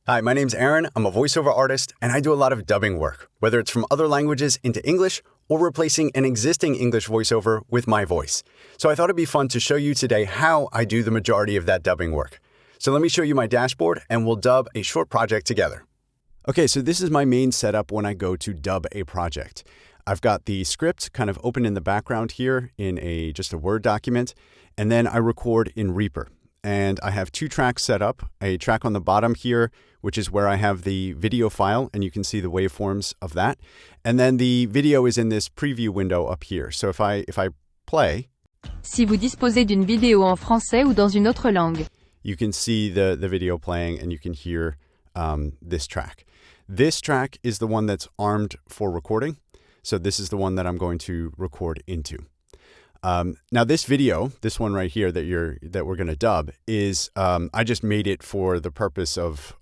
Hi, my name's Aaron. I'm a voiceover artist, and I do a lot of dubbing work, whether it's from other languages into English or replacing an existing English voiceover with my voice. So I thought it'd be fun to show you today how I do the majority of that dubbing work. So let me show you my dashboard, and we'll dub a short project together. Okay, so this is my main setup when I go to dub a project. I've got the script kind of open in the background here in just a Word document, and then I record in Reaper. And I have two tracks set up, a track on the bottom here, which is where I have the video file, and you can see the waveforms of that. And then the video is in this preview window up here. So if I play, si vous disposez d'une vidéo en français ou dans une autre langue, you can see the video playing and you can hear this track. This track is the one that's armed for recording. So this is the one that I'm going to record into. Now this video, this one right here that we're going to dub is, I just made it for the purpose of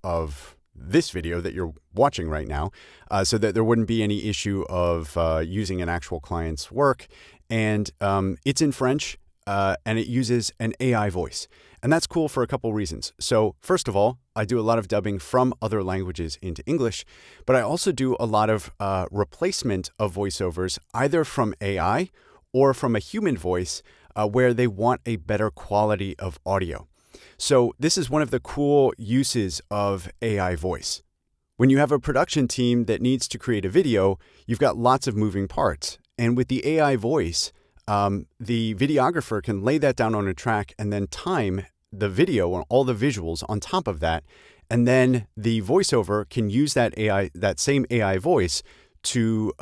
this video that you're watching right now, so that there wouldn't be any issue of using an actual client's work. And it's in French, and it uses an AI voice. And that's cool for a couple reasons. So first of all, I do a lot of dubbing from other languages into English, but I also do a lot of replacement of voiceovers, either from AI or from a human voice where they want a better quality of audio. So this is one of the cool uses of AI voice. When you have a production team that needs to create a video, you've got lots of moving parts. And with the AI voice, the videographer can lay that down on a track and then time the video and all the visuals on top of that. And then the voiceover can use that same AI voice to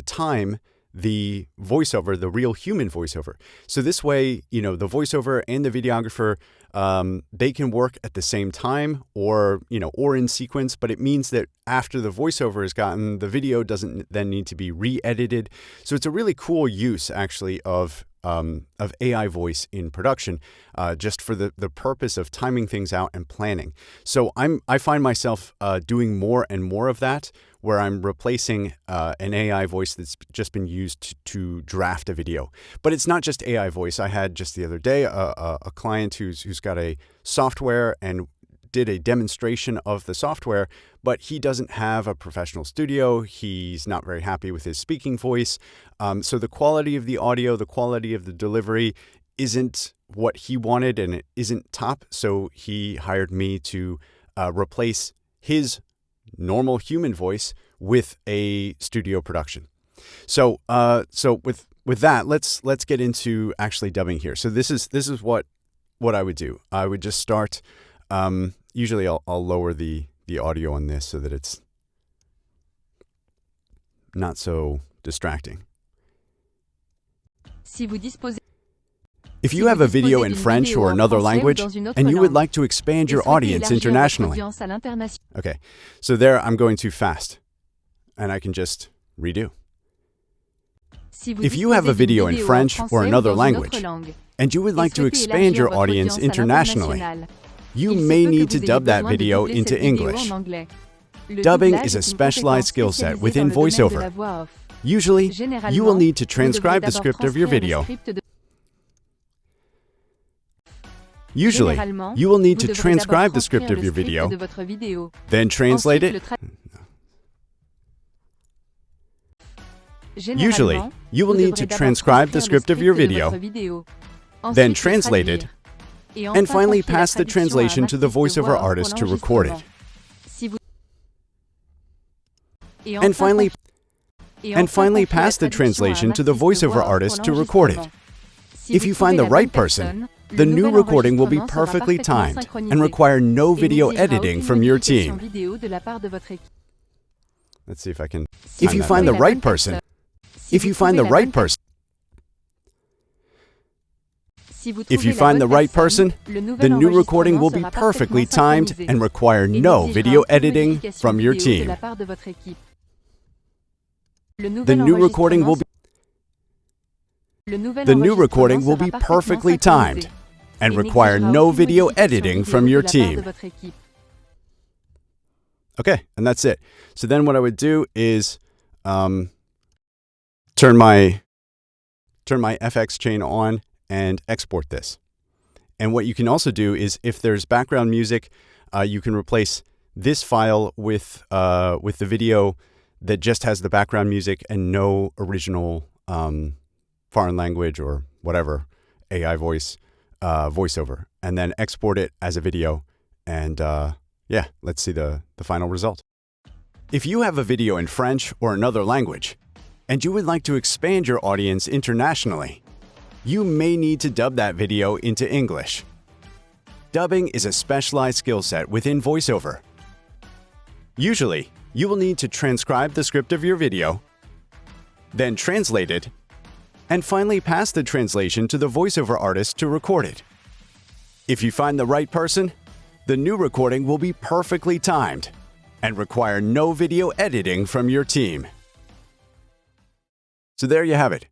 time the voiceover, the real human voiceover. So this way, the voiceover and the videographer, they can work at the same time or in sequence, but it means that after the voiceover is gotten, the video doesn't then need to be re-edited. So it's a really cool use actually of AI voice in production, just for the purpose of timing things out and planning. So I find myself doing more and more of that, where I'm replacing an AI voice that's just been used to draft a video. But it's not just AI voice. I had just the other day a client who's got a software and did a demonstration of the software, but he doesn't have a professional studio. He's not very happy with his speaking voice. So the quality of the audio, the quality of the delivery isn't what he wanted, and it isn't top. So he hired me to replace his normal human voice with a studio production. So with that, let's get into actually dubbing here. So this is what I would do. I would just start. Usually I'll lower the audio on this so that it's not so distracting. If you have a video in French or another language and you would like to expand your audience internationally. Okay, so there I'm going too fast and I can just redo. If you have a video in French or another language and you would like to expand your audience internationally, you may need to dub that video into English. Dubbing is a specialized skill set within voiceover. Usually, you will need to transcribe the script of your video. Usually, you will need to transcribe the script of your video, then translate it. Usually, you will need to transcribe the script of your video, then translate it, and finally pass the translation to the voiceover artist to record it. And finally pass the translation to the voiceover artist to record it. If you find the right person, the new recording will be perfectly timed and require no video editing from your team. Let's see if I can. If you find the right person, the new recording will be perfectly timed and require no video editing from your team. The new recording will be perfectly timed and require no video editing from your team. Okay, and that's it. So then what I would do is turn my FX chain on and export this. And what you can also do is, if there's background music, you can replace this file with the video that just has the background music and no original foreign language or whatever AI voiceover, and then export it as a video. And yeah, let's see the final result. If you have a video in French or another language, and you would like to expand your audience internationally, you may need to dub that video into English. Dubbing is a specialized skill set within voiceover. Usually, you will need to transcribe the script of your video, then translate it, and finally pass the translation to the voiceover artist to record it. If you find the right person, the new recording will be perfectly timed and require no video editing from your team. So there you have it.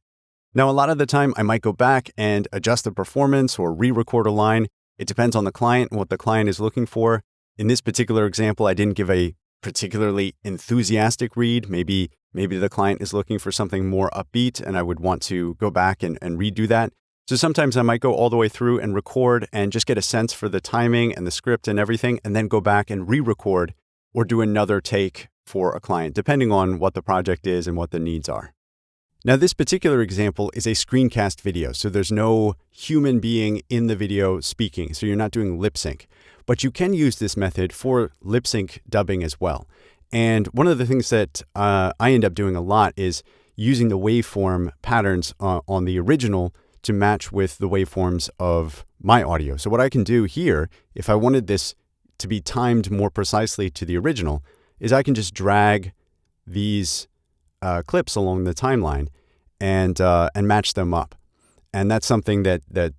Now, a lot of the time, I might go back and adjust the performance or re-record a line. It depends on the client and what the client is looking for. In this particular example, I didn't give a particularly enthusiastic read. Maybe the client is looking for something more upbeat, and I would want to go back and redo that. So sometimes I might go all the way through and record and just get a sense for the timing and the script and everything, and then go back and re-record or do another take for a client, depending on what the project is and what the needs are. Now, this particular example is a screencast video, so there's no human being in the video speaking, so you're not doing lip sync. But you can use this method for lip sync dubbing as well. And one of the things that I end up doing a lot is using the waveform patterns on the original to match with the waveforms of my audio. So what I can do here, if I wanted this to be timed more precisely to the original, is I can just drag these clips along the timeline and match them up. And that's something that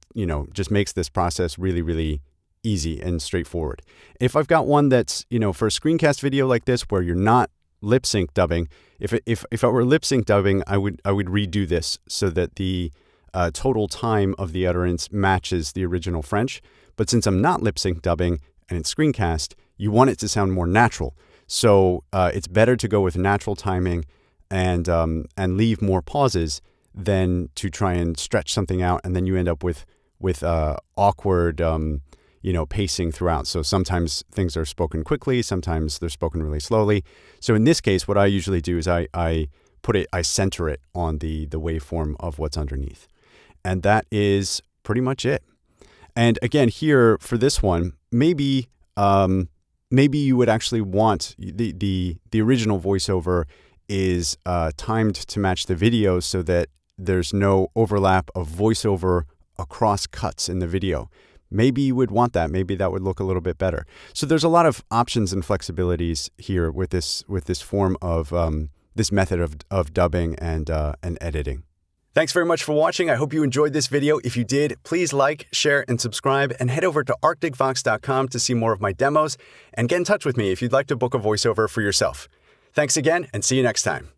just makes this process really, really easy and straightforward. If I've got one that's, for a screencast video like this where you're not lip sync dubbing, if I were lip sync dubbing, I would redo this so that the total time of the utterance matches the original French. But since I'm not lip sync dubbing and it's screencast, you want it to sound more natural. So it's better to go with natural timing and leave more pauses than to try and stretch something out, and then you end up with awkward pacing throughout. So sometimes things are spoken quickly, sometimes they're spoken really slowly. So in this case, what I usually do is I center it on the waveform of what's underneath. And that is pretty much it. And again, here for this one, maybe you would actually want the original voiceover is timed to match the video so that there's no overlap of voiceover across cuts in the video. Maybe you would want that. Maybe that would look a little bit better. So there's a lot of options and flexibilities here with this form of this method of dubbing and editing. Thanks very much for watching. I hope you enjoyed this video. If you did, please like, share, and subscribe, and head over to arcticvox.com to see more of my demos, and get in touch with me if you'd like to book a voiceover for yourself. Thanks again, and see you next time.